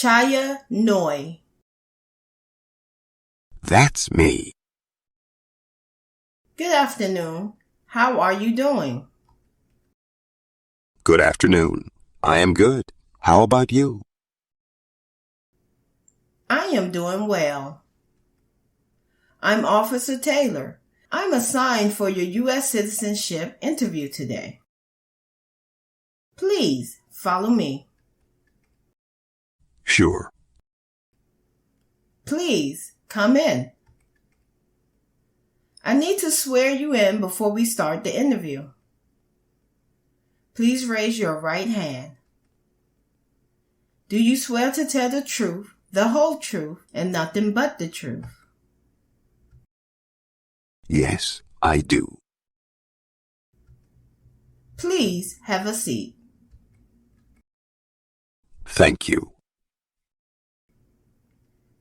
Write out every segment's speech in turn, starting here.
Chaya Noi. That's me. Good afternoon. How are you doing? Good afternoon. I am good. How about you? I am doing well. I'm Officer Taylor. I'm assigned for your U.S. Citizenship Interview today. Please follow me. Sure. Please come in. I need to swear you in before we start the interview. Please raise your right hand. Do you swear to tell the truth, the whole truth, and nothing but the truth? Yes, I do. Please have a seat. Thank you.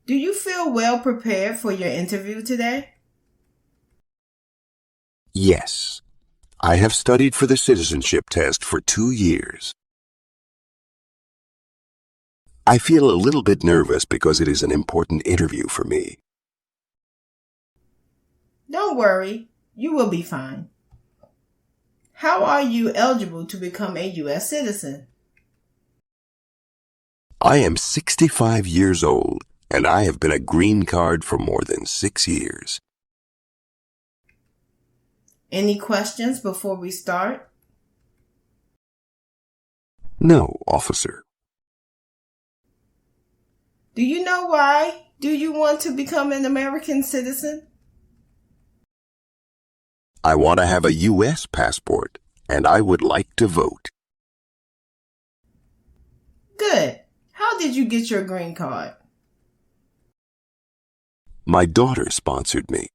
Do you feel well prepared for your interview today? Yes. I have studied for the citizenship test for 2 years. I feel a little bit nervous because it is an important interview for me. Don't worry, you will be fine. How are you eligible to become a U.S. citizen? I am 65 years old, and I have been a green card for more than 6 years. Any questions before we start? No, officer. Do you know why do you want to become an American citizen? I want to have a U.S. passport, and I would like to vote. Good. How did you get your green card? My daughter sponsored me.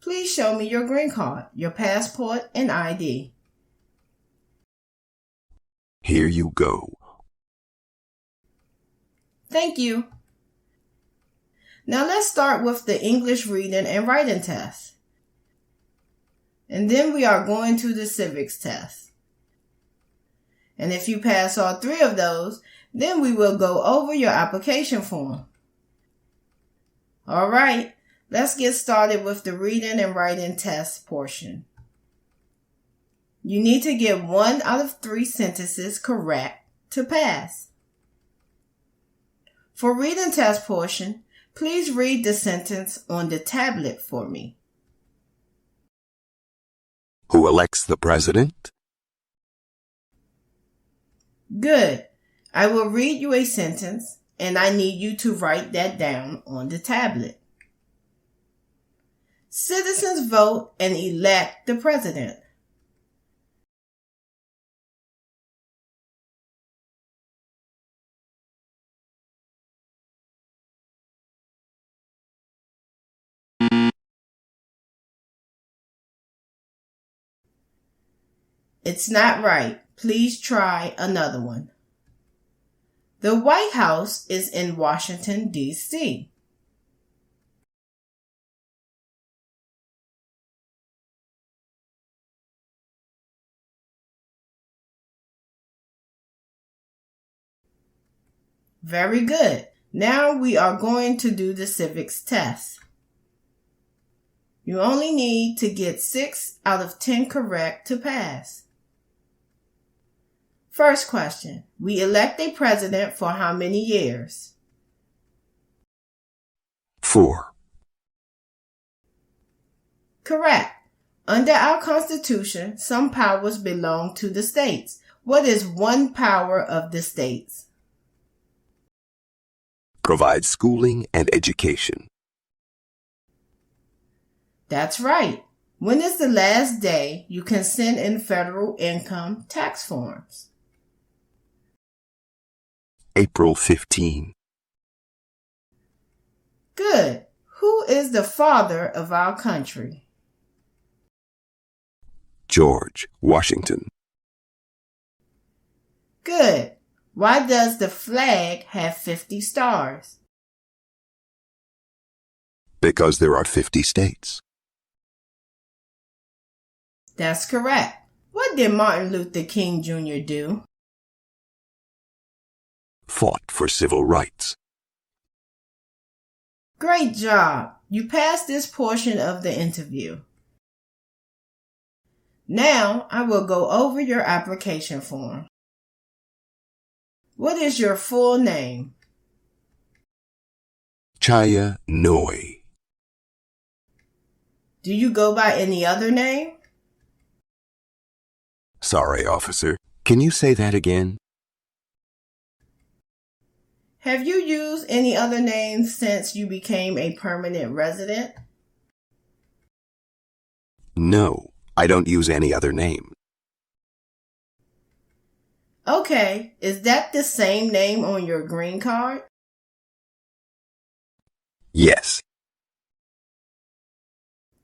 Please show me your green card, your passport, and ID. Here you go. Thank you. Now let's start with the English reading and writing test. And then we are going to the civics test. And if you pass all 3 of those, then we will go over your application form. All right, let's get started with the reading and writing test portion. You need to get 1 out of 3 sentences correct to pass. For reading test portion, please read the sentence on the tablet for me. Who elects the president? Good. I will read you a sentence, and I need you to write that down on the tablet. Citizens vote and elect the president. It's not right. Please try another one. The White House is in Washington, D.C. Very good. Now we are going to do the civics test. You only need to get 6 out of 10 correct to pass. First question. We elect a president for how many years? 4. Correct. Under our Constitution, some powers belong to the states. What is one power of the states? Provide schooling and education. That's right. When is the last day you can send in federal income tax forms? April 15. Good. Who is the father of our country? George Washington. Good. Why does the flag have 50 stars? Because there are 50 states. That's correct. What did Martin Luther King Jr. do? fought for civil rights. Great job! You passed this portion of the interview. Now I will go over your application form. What is your full name? Chaya Noi. Do you go by any other name? Sorry, officer. Can you say that again? Have you used any other names since you became a permanent resident? No, I don't use any other name. Okay, is that the same name on your green card? Yes.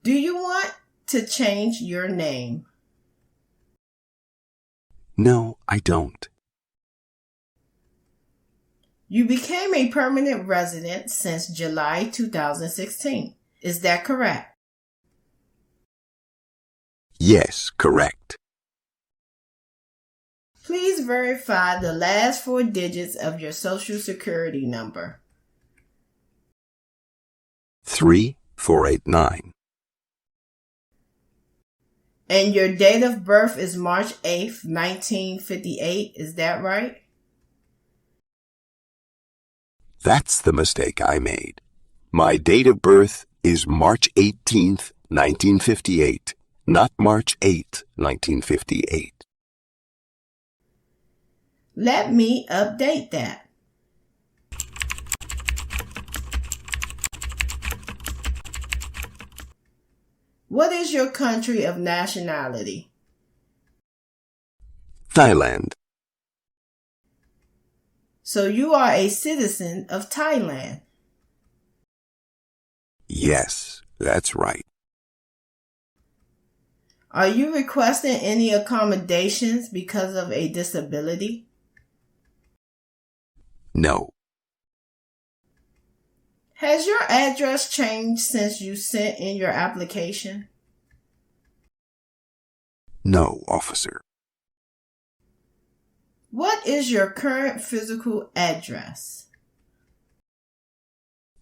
Do you want to change your name? No, I don't. You became a permanent resident since July 2016. Is that correct? Yes, correct. Please verify the last 4 digits of your Social Security number. 3489. And your date of birth is March 8th, 1958. Is that right? That's the mistake I made. My date of birth is March 18th, 1958, not March 8th, 1958. Let me update that. What is your country of nationality? Thailand. So you are a citizen of Thailand. Yes, that's right. Are you requesting any accommodations because of a disability? No. Has your address changed since you sent in your application? No, officer. What is your current physical address?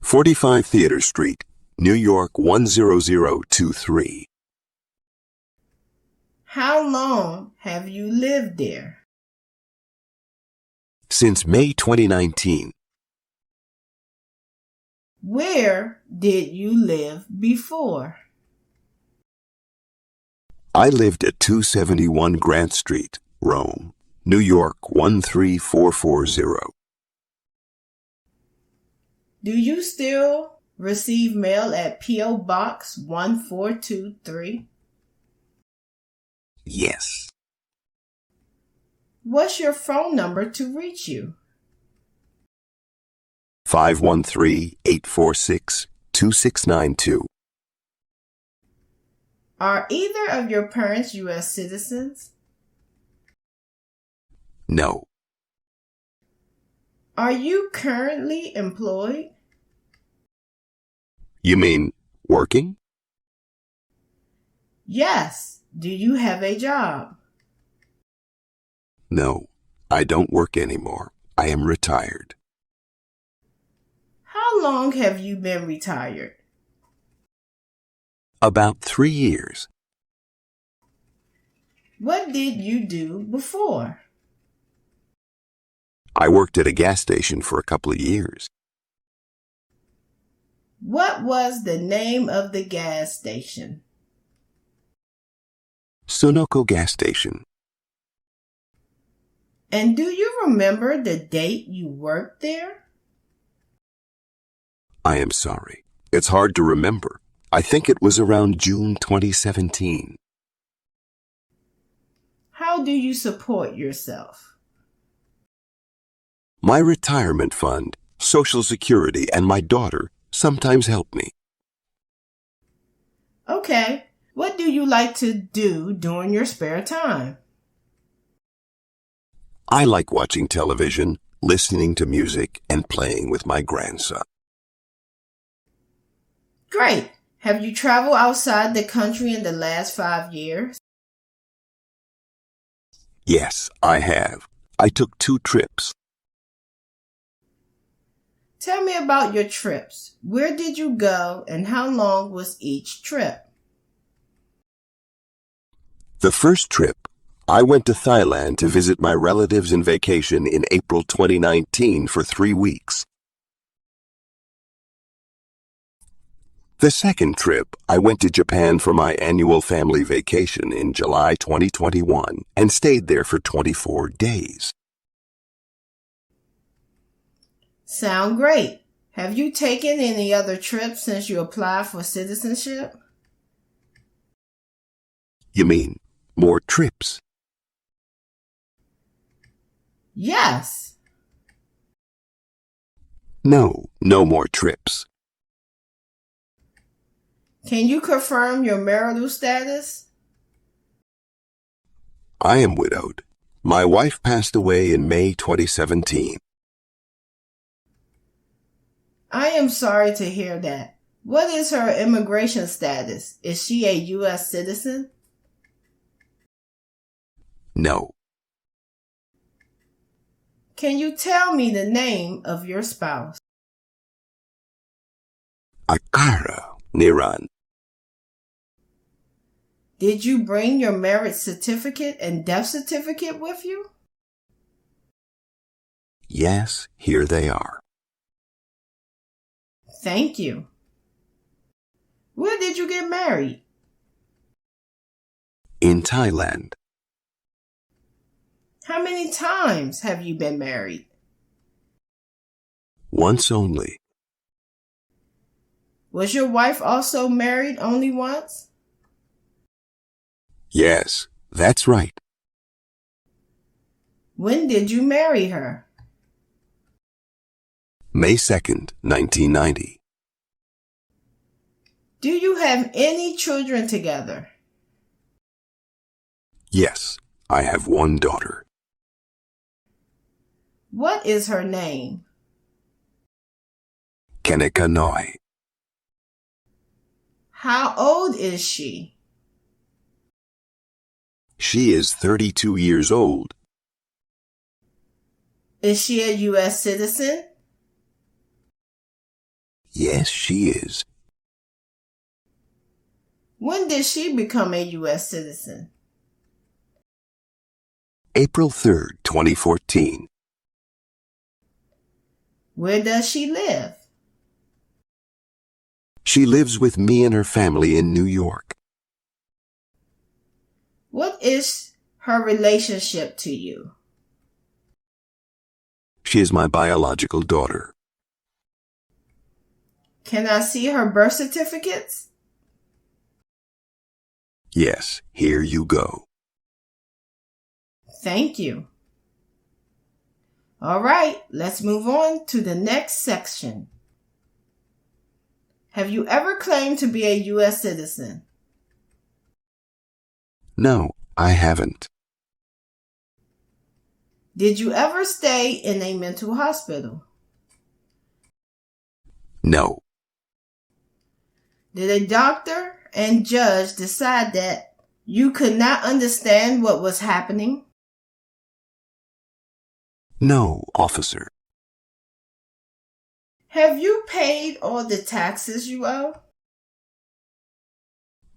45 Theater Street, New York 10023. How long have you lived there? Since May 2019. Where did you live before? I lived at 271 Grant Street, Rome, New York 13440. Do you still receive mail at P.O. Box 1423? Yes. What's your phone number to reach you? 513-846-2692. Are either of your parents U.S. citizens? No. Are you currently employed? You mean working? Yes. Do you have a job? No, I don't work anymore. I am retired. How long have you been retired? About 3 years. What did you do before? I worked at a gas station for a couple of years. What was the name of the gas station? Sunoco gas station. And do you remember the date you worked there? I am sorry. It's hard to remember. I think it was around June 2017. How do you support yourself? My retirement fund, Social Security, and my daughter sometimes help me. Okay. What do you like to do during your spare time? I like watching television, listening to music, and playing with my grandson. Great. Have you traveled outside the country in the last 5 years? Yes, I have. I took 2 trips. Tell me about your trips. Where did you go and how long was each trip? The first trip, I went to Thailand to visit my relatives in vacation in April 2019 for 3 weeks. The second trip, I went to Japan for my annual family vacation in July 2021 and stayed there for 24 days. Sound great. Have you taken any other trips since you applied for citizenship? You mean more trips? Yes. No, no more trips. Can you confirm your marital status? I am widowed. My wife passed away in May 2017. I am sorry to hear that. What is her immigration status? Is she a U.S. citizen? No. Can you tell me the name of your spouse? Akara Niran. Did you bring your marriage certificate and death certificate with you? Yes, here they are. Thank you. Where did you get married? In Thailand. How many times have you been married? Once only. Was your wife also married only once? Yes, that's right. When did you marry her? May 2nd, 1990. Do you have any children together? Yes, I have one daughter. What is her name? Kenika Noi. How old is she? She is 32 years old. Is she a U.S. citizen? Yes, she is. When did she become a U.S. citizen? April 3rd, 2014. Where does she live? She lives with me and her family in New York. What is her relationship to you? She is my biological daughter. Can I see her birth certificates? Yes, here you go. Thank you. All right, let's move on to the next section. Have you ever claimed to be a U.S. citizen? No, I haven't. Did you ever stay in a mental hospital? No. Did a doctor and judge decide that you could not understand what was happening? No, officer. Have you paid all the taxes you owe?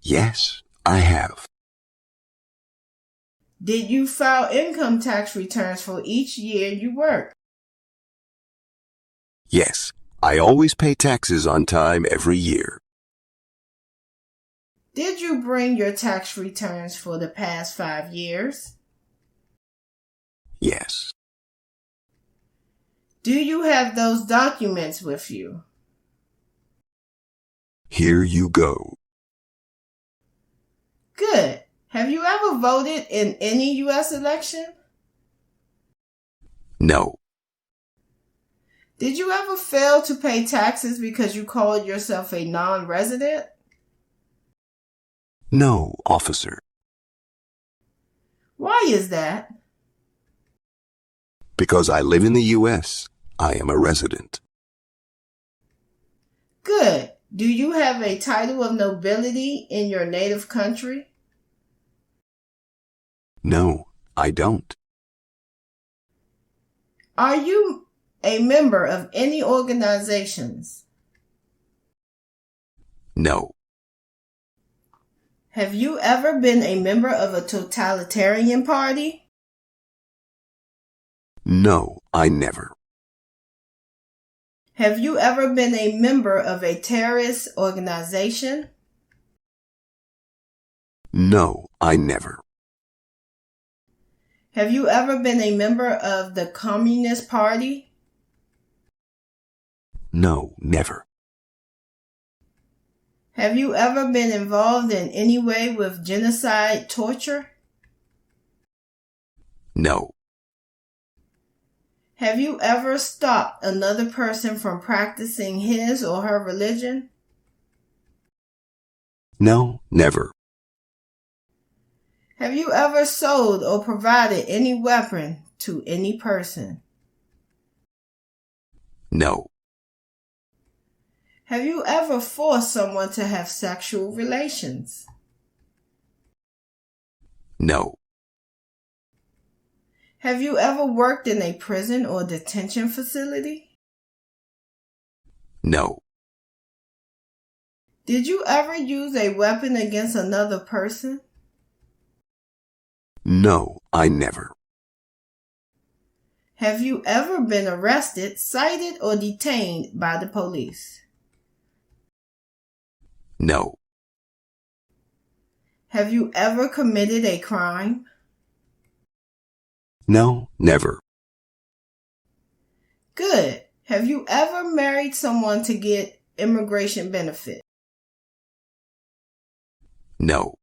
Yes, I have. Did you file income tax returns for each year you worked? Yes, I always pay taxes on time every year. Did you bring your tax returns for the past 5 years? Yes. Do you have those documents with you? Here you go. Good. Have you ever voted in any U.S. election? No. Did you ever fail to pay taxes because you called yourself a non-resident? No, officer. Why is that? Because I live in the U.S., I am a resident. Good. Do you have a title of nobility in your native country? No, I don't. Are you a member of any organizations? No. Have you ever been a member of a totalitarian party? No, I never. Have you ever been a member of a terrorist organization? No, I never. Have you ever been a member of the Communist Party? No, never. Have you ever been involved in any way with genocide, torture? No. Have you ever stopped another person from practicing his or her religion? No, never. Have you ever sold or provided any weapon to any person? No. Have you ever forced someone to have sexual relations? No. Have you ever worked in a prison or detention facility? No. Did you ever use a weapon against another person? No, I never. Have you ever been arrested, cited, or detained by the police? No. Have you ever committed a crime? No, never. Good. Have you ever married someone to get immigration benefit? No.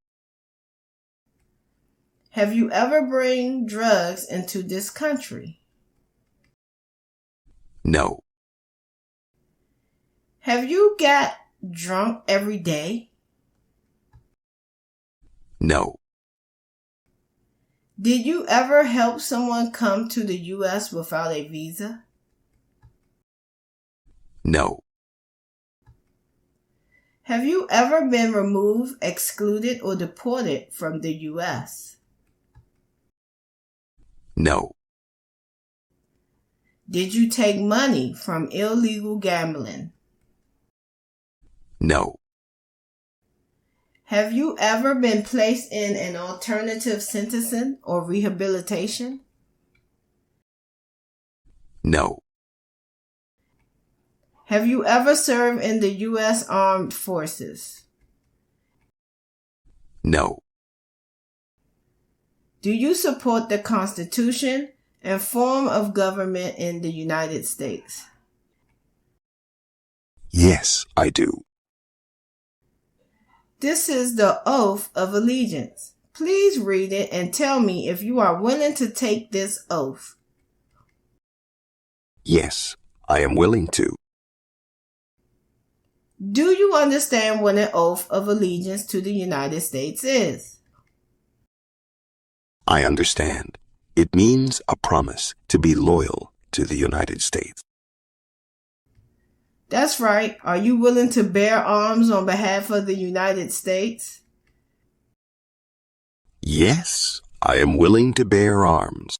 Have you ever bring drugs into this country? No. Have you got drunk every day? No. Did you ever help someone come to the U.S. without a visa? No. Have you ever been removed, excluded, or deported from the U.S.? No. Did you take money from illegal gambling? No. Have you ever been placed in an alternative sentencing or rehabilitation? No. Have you ever served in the U.S. Armed Forces? No. Do you support the Constitution and form of government in the United States? Yes, I do. This is the oath of allegiance. Please read it and tell me if you are willing to take this oath. Yes, I am willing to. Do you understand what an oath of allegiance to the United States is? I understand. It means a promise to be loyal to the United States. That's right. Are you willing to bear arms on behalf of the United States? Yes, I am willing to bear arms.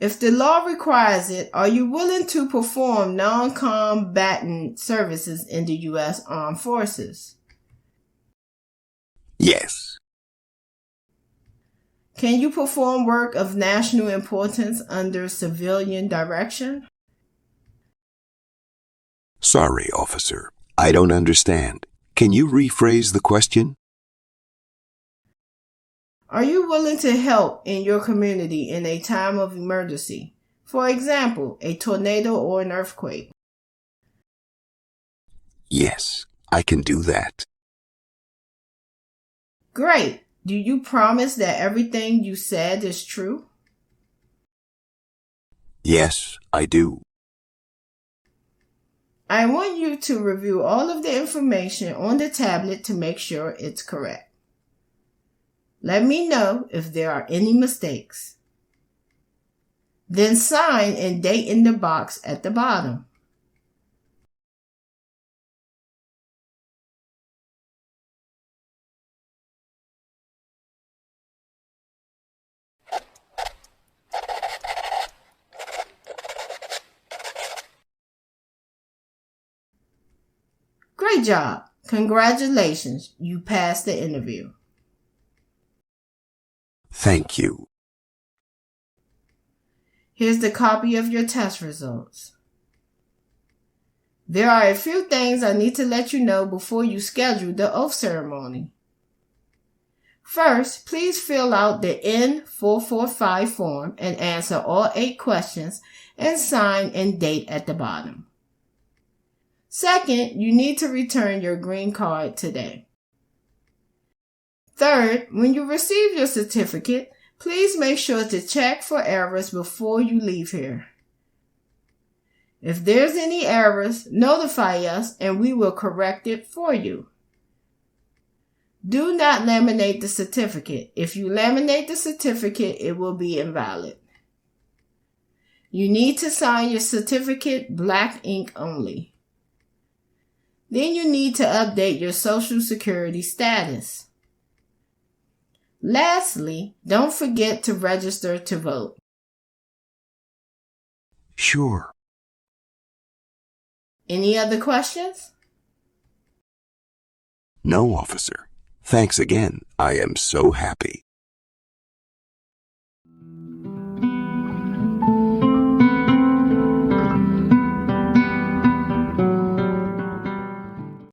If the law requires it, are you willing to perform non-combatant services in the U.S. Armed Forces? Yes. Can you perform work of national importance under civilian direction? Sorry, officer. I don't understand. Can you rephrase the question? Are you willing to help in your community in a time of emergency? For example, a tornado or an earthquake. Yes, I can do that. Great. Do you promise that everything you said is true? Yes, I do. I want you to review all of the information on the tablet to make sure it's correct. Let me know if there are any mistakes. Then sign and date in the box at the bottom. Great job. Congratulations. You passed the interview. Thank you. Here's the copy of your test results. There are a few things I need to let you know before you schedule the oath ceremony. First, please fill out the N445 form and answer all 8 questions and sign and date at the bottom. Second, you need to return your green card today. Third, when you receive your certificate, please make sure to check for errors before you leave here. If there's any errors, notify us and we will correct it for you. Do not laminate the certificate. If you laminate the certificate, it will be invalid. You need to sign your certificate black ink only. Then you need to update your Social Security status. Lastly, don't forget to register to vote. Sure. Any other questions? No, officer. Thanks again. I am so happy.